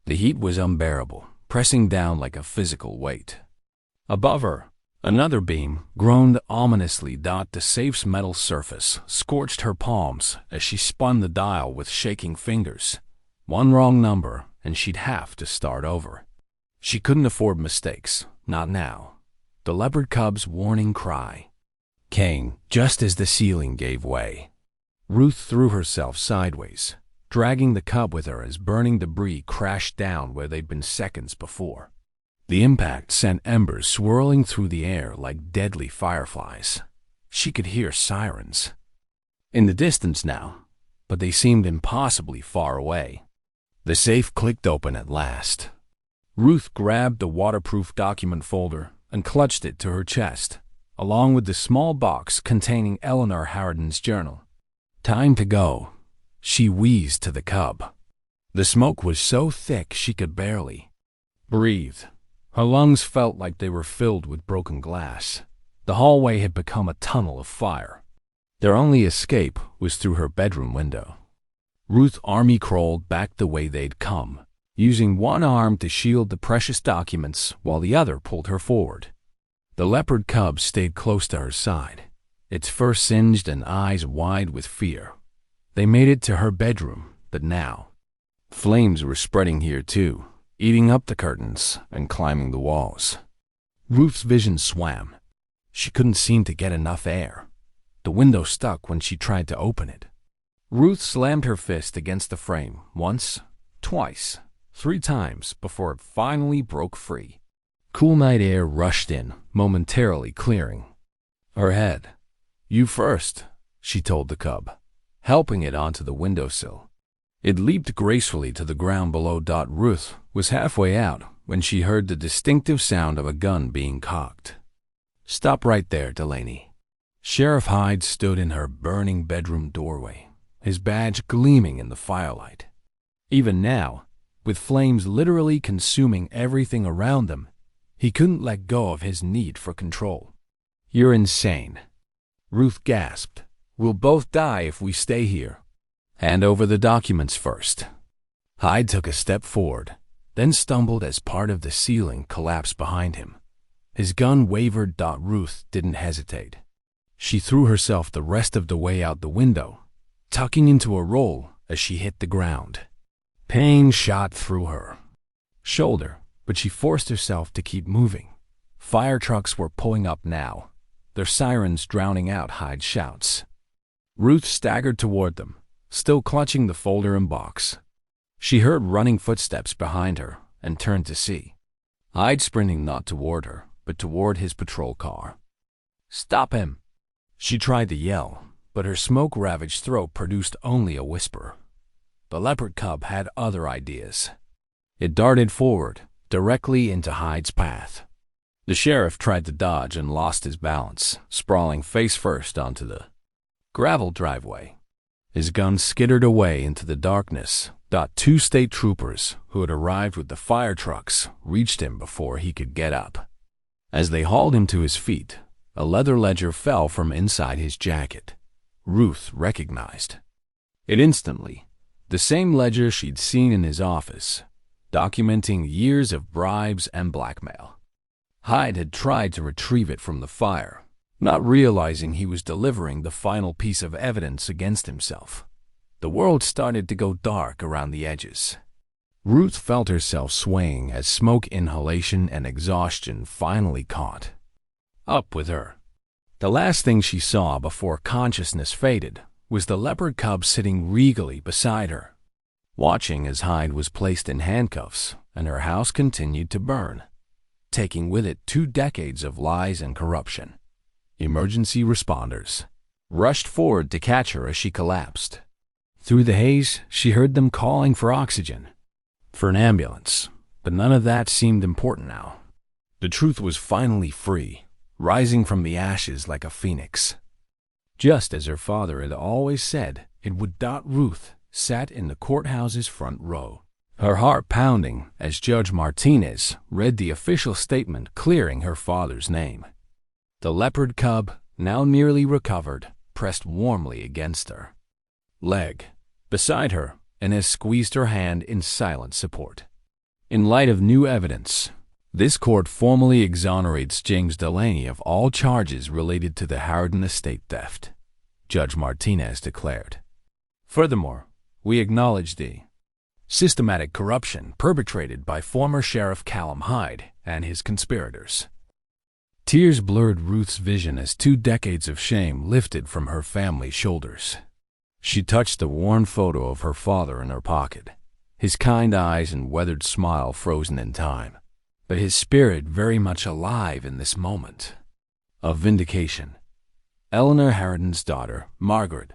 The heat was unbearable, pressing down like a physical weight. Above her, Another beam groaned ominously. The safe's metal surface scorched her palms as she spun the dial with shaking fingers. One wrong number, and she'd have to start over. She couldn't afford mistakes, not now. The Leopard Cub's warning cry came just as the ceiling gave way. Ruth threw herself sideways, dragging the cub with her as burning debris crashed down where they'd been seconds before. The impact sent embers swirling through the air like deadly fireflies. She could hear sirens in the distance now, but they seemed impossibly far away. The safe clicked open at last. Ruth grabbed the waterproof document folder and clutched it to her chest, along with the small box containing Eleanor Harridan's journal. Time to go, she wheezed to the cub. The smoke was so thick she could barely breathe. Her lungs felt like they were filled with broken glass. The hallway had become a tunnel of fire. Their only escape was through her bedroom window. Ruth army crawled back the way they'd come, using one arm to shield the precious documents while the other pulled her forward. The Leopard Cub stayed close to her side, its fur singed and eyes wide with fear. They made it to her bedroom, but now flames were spreading here too, eating up the curtains and climbing the walls. Ruth's vision swam. She couldn't seem to get enough air. The window stuck when she tried to open it. Ruth slammed her fist against the frame once, twice, 3 times before it finally broke free. Cool night air rushed in, momentarily clearing her head. "You first," she told the cub, helping it onto the windowsill. It leaped gracefully to the ground below. Ruth was halfway out when she heard the distinctive sound of a gun being cocked. "Stop right there, Delaney." Sheriff Hyde stood in her burning bedroom doorway, his badge gleaming in the firelight. Even now, with flames literally consuming everything around them, he couldn't let go of his need for control. "You're insane," Ruth gasped. "We'll both die if we stay here." "Hand over the documents first." Hyde took a step forward, then stumbled as part of the ceiling collapsed behind him. His gun wavered. Ruth didn't hesitate. She threw herself the rest of the way out the window, tucking into a roll as she hit the ground. Pain shot through her shoulder, but she forced herself to keep moving. Fire trucks were pulling up now, their sirens drowning out Hyde's shouts. Ruth staggered toward them, still clutching the folder and box. She heard running footsteps behind her and turned to see Hyde sprinting not toward her, but toward his patrol car. "Stop him!" She tried to yell, but her smoke-ravaged throat produced only a whisper. The Leopard Cub had other ideas. It darted forward, directly into Hyde's path. The sheriff tried to dodge and lost his balance, sprawling face first onto the gravel driveway. His gun skittered away into the darkness. 2 state troopers, who had arrived with the fire trucks, reached him before he could get up. As they hauled him to his feet, a leather ledger fell from inside his jacket. Ruth recognized it instantly. The same ledger she'd seen in his office, documenting years of bribes and blackmail. Hyde had tried to retrieve it from the fire, not realizing he was delivering the final piece of evidence against himself. The world started to go dark around the edges. Ruth felt herself swaying as smoke inhalation and exhaustion finally caught up with her. The last thing she saw before consciousness faded was the Leopard Cub sitting regally beside her, watching as Hyde was placed in handcuffs and her house continued to burn, taking with it 2 decades of lies and corruption. Emergency responders rushed forward to catch her as she collapsed. Through the haze, she heard them calling for oxygen, for an ambulance, but none of that seemed important now. The truth was finally free, rising from the ashes like a phoenix. Just as her father had always said it would. Ruth sat in the courthouse's front row, her heart pounding as Judge Martinez read the official statement clearing her father's name. The Leopard Cub, now nearly recovered, pressed warmly against her leg beside her and has squeezed her hand in silent support. In light of new evidence, This court formally exonerates James Delaney of all charges related to the Harridan estate theft, Judge Martinez declared. Furthermore, we acknowledge the systematic corruption perpetrated by former Sheriff Callum Hyde and his conspirators. Tears blurred Ruth's vision as 2 decades of shame lifted from her family's shoulders. She touched the worn photo of her father in her pocket, his kind eyes and weathered smile frozen in time, but his spirit very much alive in this moment of vindication. Eleanor Harridan's daughter, Margaret,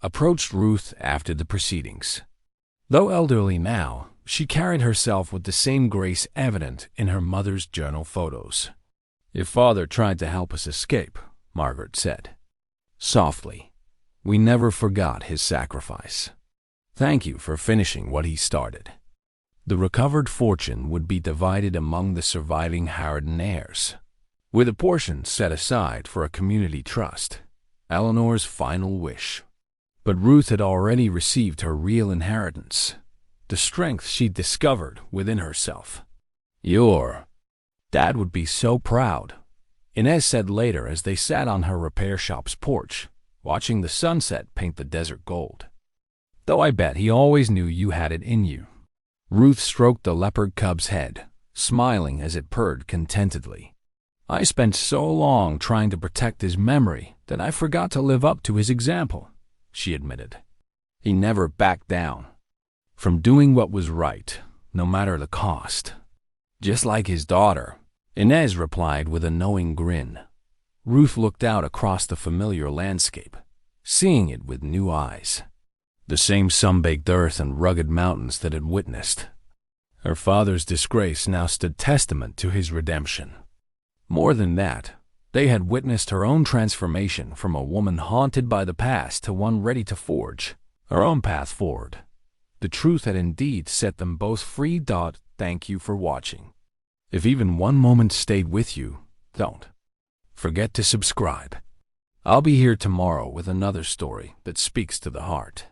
approached Ruth after the proceedings. Though elderly now, she carried herself with the same grace evident in her mother's journal photos. "Your father tried to help us escape," Margaret said softly. "We never forgot his sacrifice. Thank you for finishing what he started." The recovered fortune would be divided among the surviving Harridan heirs, with a portion set aside for a community trust, Eleanor's final wish. But Ruth had already received her real inheritance, the strength she'd discovered within herself. "Your dad would be so proud," Inez said later as they sat on her repair shop's porch, watching the sunset paint the desert gold. "Though I bet he always knew you had it in you." Ruth stroked the Leopard Cub's head, smiling as it purred contentedly. "I spent so long trying to protect his memory that I forgot to live up to his example," she admitted. "He never backed down from doing what was right, no matter the cost. Just like his daughter," Inez replied with a knowing grin. Ruth looked out across the familiar landscape, seeing it with new eyes. The same sun-baked earth and rugged mountains that had witnessed her father's disgrace now stood testament to his redemption. More than that, they had witnessed her own transformation from a woman haunted by the past to one ready to forge her own path forward. The truth had indeed set them both free. Thank you for watching. If even one moment stayed with you, don't forget to subscribe. I'll be here tomorrow with another story that speaks to the heart.